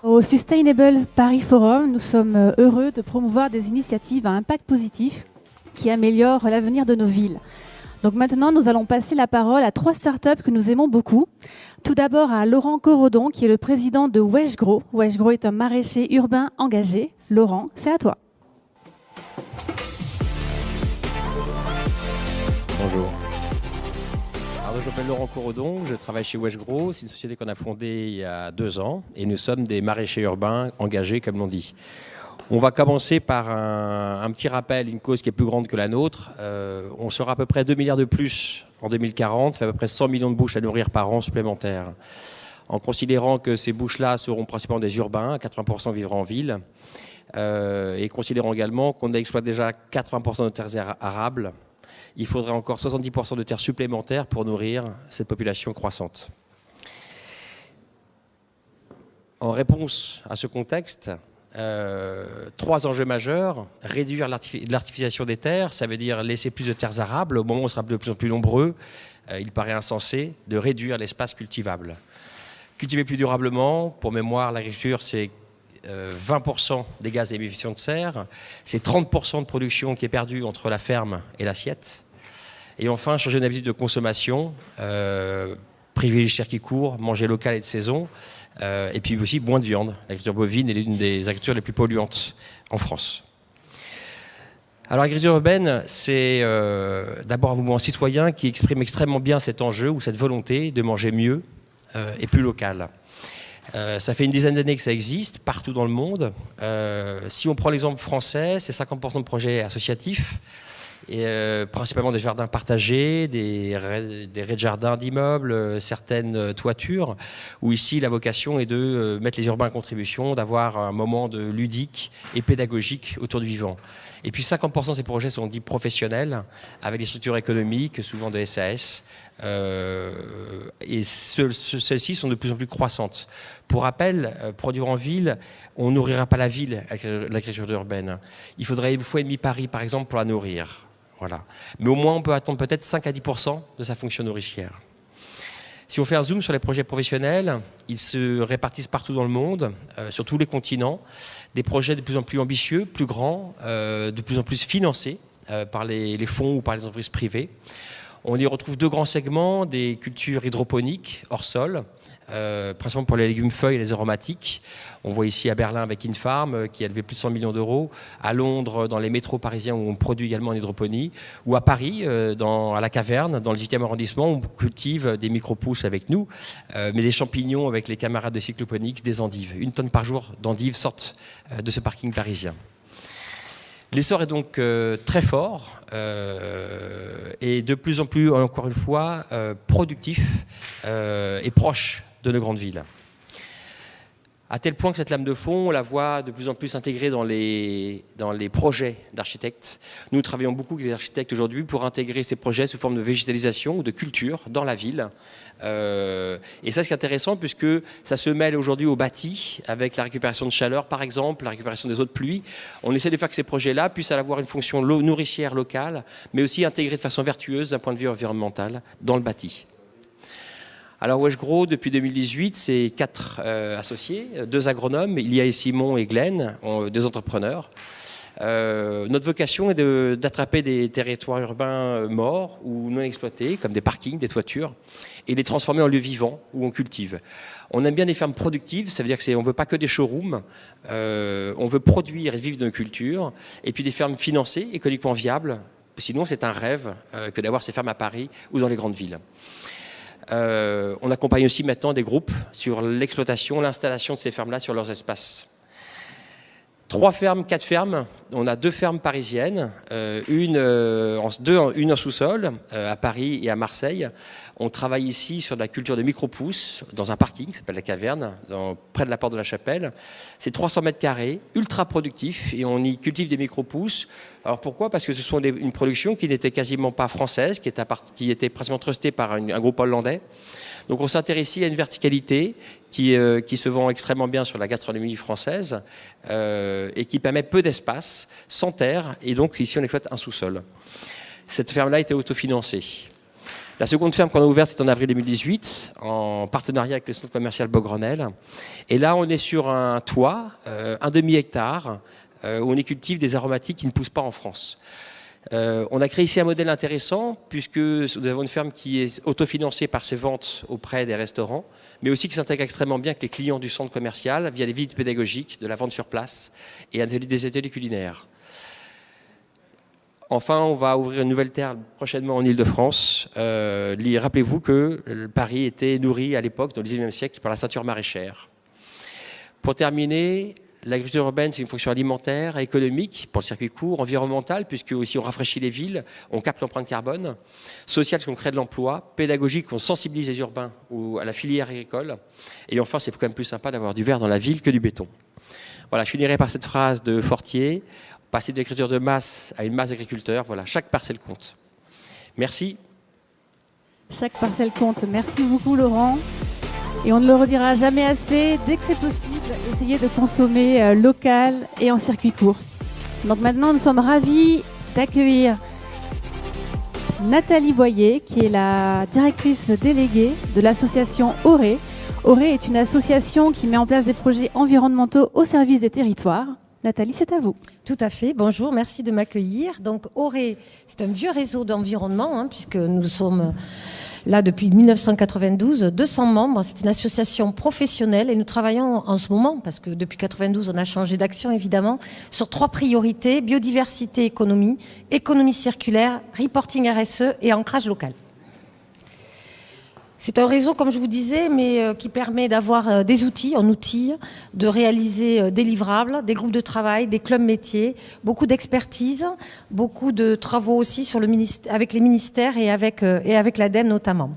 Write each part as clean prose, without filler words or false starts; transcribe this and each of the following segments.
Au Sustainable Paris Forum, nous sommes heureux de promouvoir des initiatives à impact positif qui améliorent l'avenir de nos villes. Donc maintenant, nous allons passer la parole à 3 startups que nous aimons beaucoup. Tout d'abord à Laurent Corrodon, qui est le président de Weshgrow. Weshgrow est un maraîcher urbain engagé. Laurent, c'est à toi. Bonjour. Alors, je m'appelle Laurent Corrodon, je travaille chez Weshgrow. C'est une société qu'on a fondée il y a 2 ans et nous sommes des maraîchers urbains engagés, comme l'on dit. On va commencer par un petit rappel, une cause qui est plus grande que la nôtre. On sera à peu près 2 milliards de plus en 2040, ça fait à peu près 100 millions de bouches à nourrir par an supplémentaires. En considérant que ces bouches-là seront principalement des urbains, 80% vivront en ville, et considérant également qu'on exploite déjà 80% de terres arables, il faudrait encore 70% de terres supplémentaires pour nourrir cette population croissante. En réponse à ce contexte, 3 enjeux majeurs. Réduire l'artificialisation des terres, ça veut dire laisser plus de terres arables. Au moment où on sera de plus en plus nombreux, il paraît insensé de réduire l'espace cultivable. Cultiver plus durablement, pour mémoire, l'agriculture, c'est 20% des gaz à émissions de serre, c'est 30% de production qui est perdue entre la ferme et l'assiette. Et enfin, changer d'habitude de consommation, privilégier le circuit court, manger local et de saison, et puis aussi moins de viande. L'agriculture bovine est l'une des agricultures les plus polluantes en France. Alors l'agriculture urbaine, c'est d'abord un mouvement citoyen qui exprime extrêmement bien cet enjeu ou cette volonté de manger mieux et plus local. Ça fait une dizaine d'années que ça existe partout dans le monde. Si on prend l'exemple français, c'est 50% de projets associatifs, et principalement des jardins partagés, des raies de jardin d'immeubles, certaines toitures, où ici la vocation est de mettre les urbains en contribution, d'avoir un moment de ludique et pédagogique autour du vivant. Et puis 50% de ces projets sont dits professionnels, avec des structures économiques, souvent de SAS, et celles-ci sont de plus en plus croissantes. Pour rappel, produire en ville, on ne nourrira pas la ville avec l'agriculture urbaine. Il faudrait 1,5 fois Paris, par exemple, pour la nourrir. Voilà. Mais au moins, on peut attendre peut-être 5 à 10% de sa fonction nourricière. Si on fait un zoom sur les projets professionnels, ils se répartissent partout dans le monde, sur tous les continents. Des projets de plus en plus ambitieux, plus grands, de plus en plus financés par les fonds ou par les entreprises privées. On y retrouve 2 grands segments, des cultures hydroponiques hors sol, principalement pour les légumes feuilles et les aromatiques. On voit ici à Berlin avec Infarm qui a levé plus de 100 millions d'euros, à Londres dans les métros parisiens où on produit également en hydroponie, ou à Paris à la Caverne, dans le 10e arrondissement, où on cultive des micro-pousses avec nous, mais des champignons avec les camarades de Cycloponix, des endives. 1 tonne par jour d'endives sortent de ce parking parisien. L'essor est donc très fort et de plus en plus, encore une fois, productif et proche de nos grandes villes. À tel point que cette lame de fond, on la voit de plus en plus intégrée dans les projets d'architectes. Nous travaillons beaucoup avec les architectes aujourd'hui pour intégrer ces projets sous forme de végétalisation ou de culture dans la ville. Et ça, c'est intéressant puisque ça se mêle aujourd'hui au bâti avec la récupération de chaleur, par exemple, la récupération des eaux de pluie. On essaie de faire que ces projets-là puissent avoir une fonction nourricière locale, mais aussi intégrée de façon vertueuse d'un point de vue environnemental dans le bâti. Alors Weshgrow, depuis 2018, c'est 4 associés, 2 agronomes, Ilia et Simon et Glenn, 2 entrepreneurs. Notre vocation est d'attraper des territoires urbains morts ou non exploités, comme des parkings, des toitures, et les transformer en lieux vivants où on cultive. On aime bien des fermes productives, ça veut dire qu'on ne veut pas que des showrooms, on veut produire et vivre de nos cultures, et puis des fermes financées, économiquement viables. Sinon, c'est un rêve que d'avoir ces fermes à Paris ou dans les grandes villes. On accompagne aussi maintenant des groupes sur l'exploitation, l'installation de ces fermes-là sur leurs espaces. 3 fermes, 4 fermes. On a 2 fermes parisiennes, une en sous-sol à Paris et à Marseille. On travaille ici sur de la culture de micro-pousses dans un parking qui s'appelle la Caverne, près de la porte de la Chapelle. C'est 300 mètres carrés, ultra productif, et on y cultive des micro-pousses. Alors pourquoi ? Parce que ce sont une production qui n'était quasiment pas française, qui était principalement trustée par un groupe hollandais. Donc on s'intéresse ici à une verticalité qui se vend extrêmement bien sur la gastronomie française et qui permet peu d'espace, sans terre, et donc ici on exploite un sous-sol. Cette ferme-là était autofinancée. La seconde ferme qu'on a ouverte, c'est en avril 2018, en partenariat avec le centre commercial Beaugrenelle. Et là, on est sur un toit, un demi-hectare, où on y cultive des aromatiques qui ne poussent pas en France. On a créé ici un modèle intéressant puisque nous avons une ferme qui est autofinancée par ses ventes auprès des restaurants, mais aussi qui s'intègre extrêmement bien avec les clients du centre commercial via des visites pédagogiques, de la vente sur place et des ateliers culinaires. Enfin, on va ouvrir une nouvelle terre prochainement en Île-de-France. Rappelez-vous que Paris était nourri à l'époque, dans le XIXe siècle, par la ceinture maraîchère. Pour terminer, l'agriculture urbaine, c'est une fonction alimentaire, économique, pour le circuit court, environnementale, puisque aussi on rafraîchit les villes, on capte l'empreinte carbone, sociale, parce qu'on crée de l'emploi, pédagogique, on sensibilise les urbains à la filière agricole, et enfin, c'est quand même plus sympa d'avoir du verre dans la ville que du béton. Voilà, je finirai par cette phrase de Fortier, passer de l'agriculture de masse à une masse d'agriculteurs, voilà, chaque parcelle compte. Merci. Chaque parcelle compte. Merci beaucoup, Laurent. Et on ne le redira jamais assez, dès que c'est possible, essayez de consommer local et en circuit court. Donc maintenant, nous sommes ravis d'accueillir Nathalie Boyer, qui est la directrice déléguée de l'association Auré. Auré est une association qui met en place des projets environnementaux au service des territoires. Nathalie, c'est à vous. Tout à fait. Bonjour, merci de m'accueillir. Donc, Auré, c'est un vieux réseau d'environnement, puisque nous sommes là depuis 1992, 200 membres. C'est une association professionnelle et nous travaillons en ce moment, parce que depuis 92, on a changé d'action évidemment, sur 3 priorités: biodiversité, économie circulaire, reporting RSE et ancrage local. C'est un réseau, comme je vous disais, mais qui permet d'avoir des outils, en outils, de réaliser des livrables, des groupes de travail, des clubs métiers, beaucoup d'expertise, beaucoup de travaux aussi sur avec les ministères et avec l'ADEME notamment.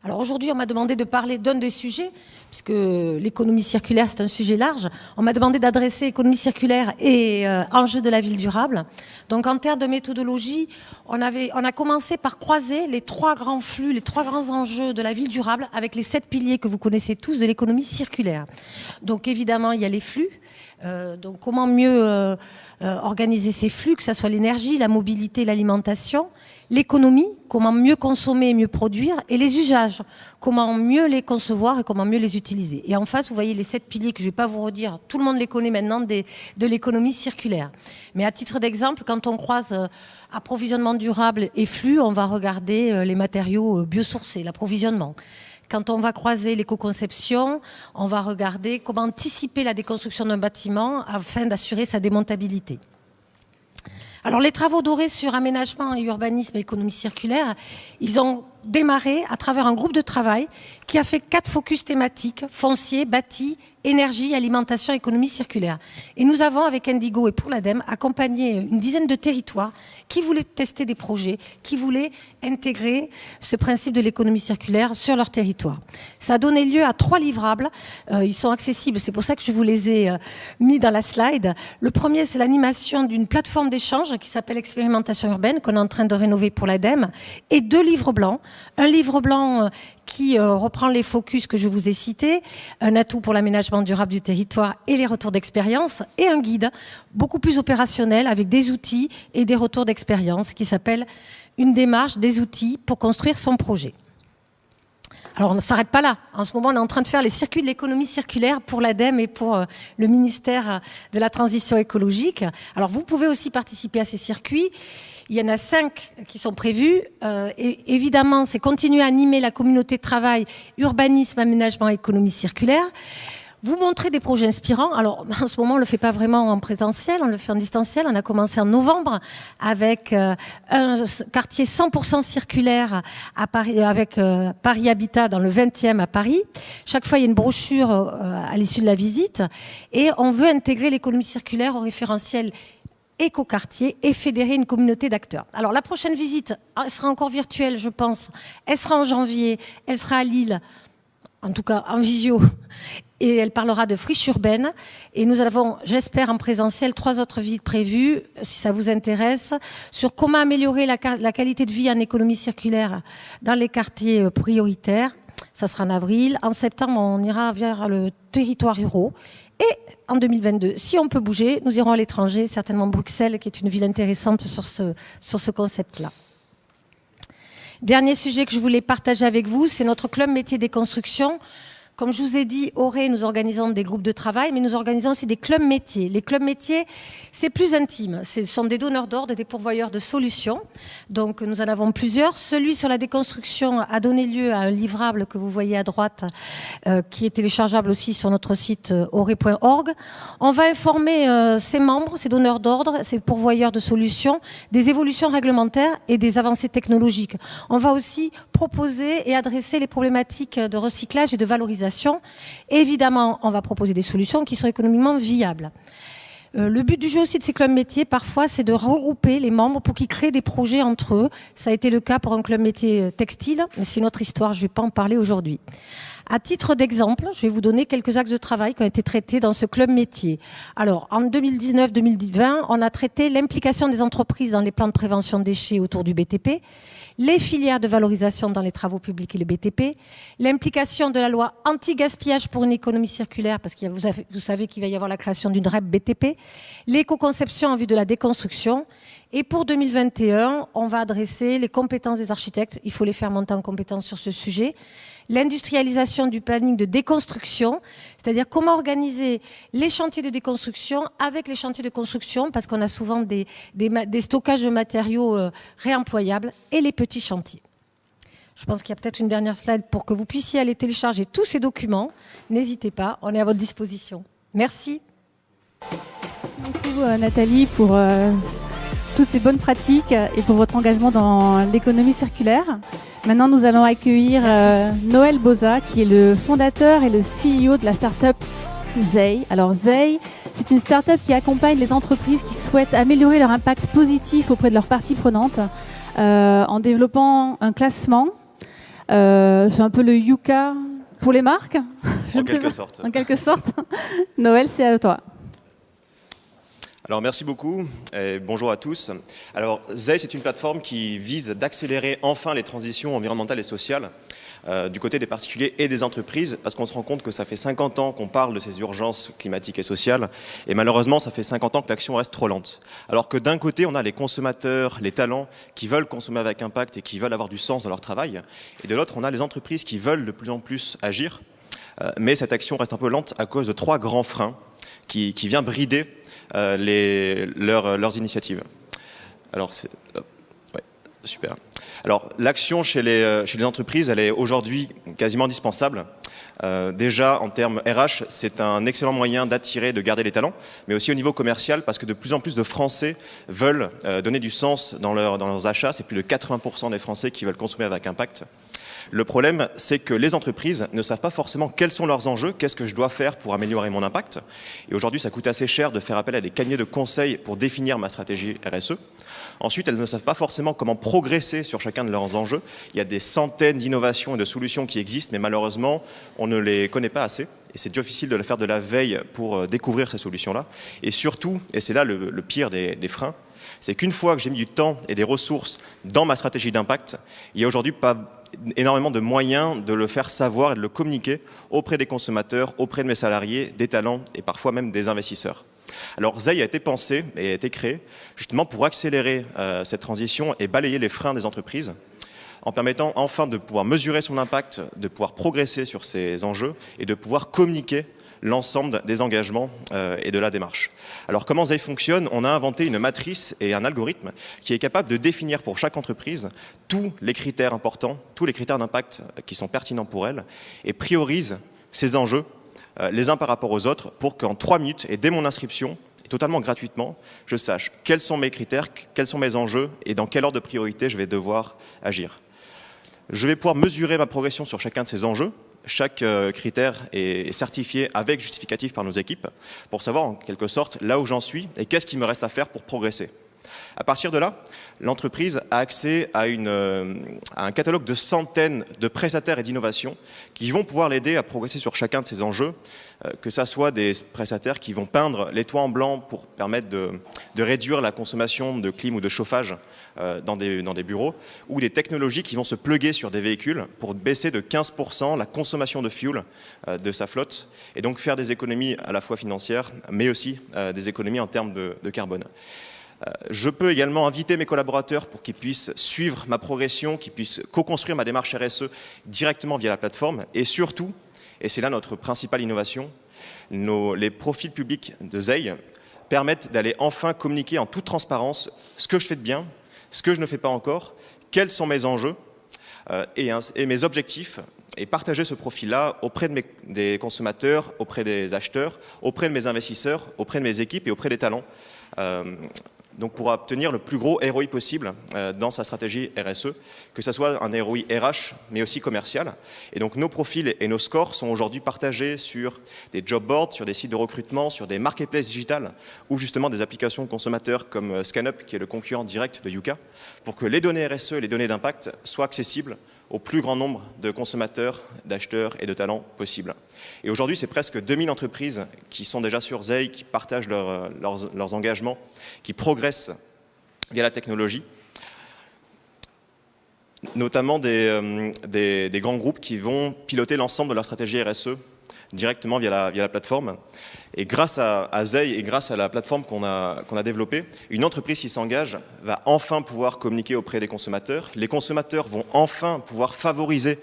Alors aujourd'hui, on m'a demandé de parler d'un des sujets, puisque l'économie circulaire, c'est un sujet large. On m'a demandé d'adresser économie circulaire et enjeux de la ville durable. Donc en termes de méthodologie, on a commencé par croiser les 3 grands flux, les 3 grands enjeux de la ville durable avec les 7 piliers que vous connaissez tous de l'économie circulaire. Donc évidemment, il y a les flux. Donc comment mieux organiser ces flux, que ce soit l'énergie, la mobilité, l'alimentation. L'économie, comment mieux consommer et mieux produire, et les usages, comment mieux les concevoir et comment mieux les utiliser. Et en face, vous voyez les 7 piliers que je ne vais pas vous redire, tout le monde les connaît maintenant, de l'économie circulaire. Mais à titre d'exemple, quand on croise approvisionnement durable et flux, on va regarder les matériaux biosourcés, l'approvisionnement. Quand on va croiser l'éco-conception, on va regarder comment anticiper la déconstruction d'un bâtiment afin d'assurer sa démontabilité. Alors les travaux d'Auré sur aménagement et urbanisme et économie circulaire, ils ont démarré à travers un groupe de travail qui a fait 4 focus thématiques: foncier, bâti, énergie, alimentation, économie circulaire. Et nous avons, avec Indigo et pour l'ADEME, accompagné une dizaine de territoires qui voulaient tester des projets, qui voulaient intégrer ce principe de l'économie circulaire sur leur territoire. Ça a donné lieu à 3 livrables. Ils sont accessibles, c'est pour ça que je vous les ai mis dans la slide. Le premier, c'est l'animation d'une plateforme d'échange qui s'appelle Expérimentation urbaine, qu'on est en train de rénover pour l'ADEME, et 2 livres blancs. Un livre blanc qui reprend les focus que je vous ai cités, un atout pour l'aménagement durable du territoire et les retours d'expérience, et un guide beaucoup plus opérationnel avec des outils et des retours d'expérience qui s'appelle une démarche des outils pour construire son projet. Alors on ne s'arrête pas là. En ce moment, on est en train de faire les circuits de l'économie circulaire pour l'ADEME et pour le ministère de la Transition écologique. Alors vous pouvez aussi participer à ces circuits. Il y en a 5 qui sont prévus. Et évidemment, c'est continuer à animer la communauté de travail urbanisme, aménagement, économie circulaire. Vous montrez des projets inspirants. Alors, en ce moment, on le fait pas vraiment en présentiel, on le fait en distanciel. On a commencé en novembre avec un quartier 100% circulaire à Paris, avec Paris Habitat dans le 20e à Paris. Chaque fois, il y a une brochure à l'issue de la visite. Et on veut intégrer l'économie circulaire au référentiel écoquartier et fédérer une communauté d'acteurs. Alors, la prochaine visite, elle sera encore virtuelle, je pense. Elle sera en janvier. Elle sera à Lille. En tout cas, en visio. Et elle parlera de friches urbaines. Et nous avons, j'espère, en présentiel, 3 autres visites prévues, si ça vous intéresse, sur comment améliorer la qualité de vie en économie circulaire dans les quartiers prioritaires. Ça sera en avril. En septembre, on ira vers le territoire ruraux. Et en 2022, si on peut bouger, nous irons à l'étranger, certainement Bruxelles, qui est une ville intéressante sur ce concept-là. Dernier sujet que je voulais partager avec vous, c'est notre club métier des constructions. Comme je vous ai dit, Auré, nous organisons des groupes de travail, mais nous organisons aussi des clubs métiers. Les clubs métiers, c'est plus intime. Ce sont des donneurs d'ordre, des pourvoyeurs de solutions. Donc, nous en avons plusieurs. Celui sur la déconstruction a donné lieu à un livrable que vous voyez à droite, qui est téléchargeable aussi sur notre site auré.org. On va informer ces membres, ces donneurs d'ordre, ces pourvoyeurs de solutions, des évolutions réglementaires et des avancées technologiques. On va aussi proposer et adresser les problématiques de recyclage et de valorisation. Évidemment, on va proposer des solutions qui sont économiquement viables. Le but du jeu aussi de ces clubs métiers, parfois, c'est de regrouper les membres pour qu'ils créent des projets entre eux. Ça a été le cas pour un club métier textile, mais c'est une autre histoire, je ne vais pas en parler aujourd'hui. À titre d'exemple, je vais vous donner quelques axes de travail qui ont été traités dans ce club métier. Alors, en 2019-2020, on a traité l'implication des entreprises dans les plans de prévention de déchets autour du BTP, les filières de valorisation dans les travaux publics et le BTP, l'implication de la loi anti-gaspillage pour une économie circulaire, parce que vous savez qu'il va y avoir la création d'une REP BTP, l'éco-conception en vue de la déconstruction. Et pour 2021, on va adresser les compétences des architectes. Il faut les faire monter en compétences sur ce sujet. L'industrialisation du planning de déconstruction, c'est-à-dire comment organiser les chantiers de déconstruction avec les chantiers de construction, parce qu'on a souvent des stockages de matériaux réemployables, et les petits chantiers. Je pense qu'il y a peut-être une dernière slide pour que vous puissiez aller télécharger tous ces documents. N'hésitez pas, on est à votre disposition. Merci. Merci Nathalie pour toutes ces bonnes pratiques et pour votre engagement dans l'économie circulaire. Maintenant, nous allons accueillir Noël Boza, qui est le fondateur et le CEO de la start-up Zei. Alors Zei, c'est une start-up qui accompagne les entreprises qui souhaitent améliorer leur impact positif auprès de leurs parties prenantes en développant un classement. C'est un peu le Yuka pour les marques. En quelque sorte. En quelque sorte. Noël, c'est à toi. Alors merci beaucoup et bonjour à tous. Alors Zei, c'est une plateforme qui vise d'accélérer enfin les transitions environnementales et sociales du côté des particuliers et des entreprises, parce qu'on se rend compte que ça fait 50 ans qu'on parle de ces urgences climatiques et sociales, et malheureusement ça fait 50 ans que l'action reste trop lente. Alors que d'un côté on a les consommateurs, les talents qui veulent consommer avec impact et qui veulent avoir du sens dans leur travail, et de l'autre on a les entreprises qui veulent de plus en plus agir, mais cette action reste un peu lente à cause de 3 grands freins qui viennent brider leurs initiatives. Alors, ouais, super. Alors, l'action chez les entreprises, elle est aujourd'hui quasiment indispensable. Déjà, en termes RH, c'est un excellent moyen d'attirer, de garder les talents, mais aussi au niveau commercial, parce que de plus en plus de Français veulent donner du sens dans leurs achats. C'est plus de 80% des Français qui veulent consommer avec impact. Le problème, c'est que les entreprises ne savent pas forcément quels sont leurs enjeux, qu'est-ce que je dois faire pour améliorer mon impact. Et aujourd'hui, ça coûte assez cher de faire appel à des cabinets de conseil pour définir ma stratégie RSE. Ensuite, elles ne savent pas forcément comment progresser sur chacun de leurs enjeux. Il y a des centaines d'innovations et de solutions qui existent, mais malheureusement, on ne les connaît pas assez. Et c'est difficile de faire de la veille pour découvrir ces solutions-là. Et surtout, et c'est là le pire des freins, c'est qu'une fois que j'ai mis du temps et des ressources dans ma stratégie d'impact, il y a aujourd'hui pas énormément de moyens de le faire savoir et de le communiquer auprès des consommateurs, auprès de mes salariés, des talents et parfois même des investisseurs. Alors Zei a été pensé et a été créé justement pour accélérer cette transition et balayer les freins des entreprises en permettant enfin de pouvoir mesurer son impact, de pouvoir progresser sur ces enjeux et de pouvoir communiquer l'ensemble des engagements et de la démarche. Alors comment Zei fonctionne? On a inventé une matrice et un algorithme qui est capable de définir pour chaque entreprise tous les critères importants, tous les critères d'impact qui sont pertinents pour elle et priorise ces enjeux les uns par rapport aux autres pour qu'en 3 minutes et dès mon inscription, et totalement gratuitement, je sache quels sont mes critères, quels sont mes enjeux et dans quel ordre de priorité je vais devoir agir. Je vais pouvoir mesurer ma progression sur chacun de ces enjeux. Chaque critère est certifié avec justificatif par nos équipes pour savoir en quelque sorte là où j'en suis et qu'est-ce qu'il me reste à faire pour progresser. À partir de là, l'entreprise a accès à un catalogue de centaines de prestataires et d'innovations qui vont pouvoir l'aider à progresser sur chacun de ces enjeux, que ça soit des prestataires qui vont peindre les toits en blanc pour permettre de réduire la consommation de clim ou de chauffage dans des bureaux, ou des technologies qui vont se plugger sur des véhicules pour baisser de 15% la consommation de fuel de sa flotte, et donc faire des économies à la fois financières, mais aussi des économies en termes de carbone. Je peux également inviter mes collaborateurs pour qu'ils puissent suivre ma progression, qu'ils puissent co-construire ma démarche RSE directement via la plateforme. Et surtout, et c'est là notre principale innovation, les profils publics de ZEI permettent d'aller enfin communiquer en toute transparence ce que je fais de bien, ce que je ne fais pas encore, quels sont mes enjeux et mes objectifs, et partager ce profil-là auprès des consommateurs, auprès des acheteurs, auprès de mes investisseurs, auprès de mes équipes et auprès des talents. Donc pour obtenir le plus gros ROI possible dans sa stratégie RSE, que ce soit un ROI RH, mais aussi commercial. Et donc nos profils et nos scores sont aujourd'hui partagés sur des job boards, sur des sites de recrutement, sur des marketplaces digitales, ou justement des applications consommateurs comme ScanUp, qui est le concurrent direct de Yuka, pour que les données RSE et les données d'impact soient accessibles au plus grand nombre de consommateurs, d'acheteurs et de talents possibles. Et aujourd'hui, c'est presque 2000 entreprises qui sont déjà sur ZEI, qui partagent leurs engagements, qui progressent via la technologie, notamment des grands groupes qui vont piloter l'ensemble de leur stratégie RSE directement via la plateforme. Et grâce à ZEI et grâce à la plateforme qu'on a développée, une entreprise qui s'engage va enfin pouvoir communiquer auprès des consommateurs. Les consommateurs vont enfin pouvoir favoriser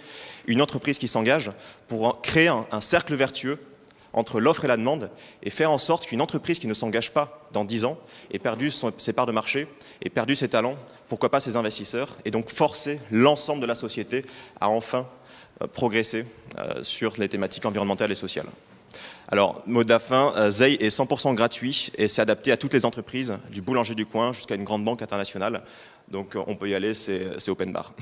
une entreprise qui s'engage pour créer un cercle vertueux entre l'offre et la demande et faire en sorte qu'une entreprise qui ne s'engage pas dans 10 ans ait perdu ses parts de marché, ait perdu ses talents, pourquoi pas ses investisseurs, et donc forcer l'ensemble de la société à enfin progresser sur les thématiques environnementales et sociales. Alors, mot de la fin, ZEI est 100% gratuit et c'est adapté à toutes les entreprises, du boulanger du coin jusqu'à une grande banque internationale. Donc on peut y aller, c'est open bar.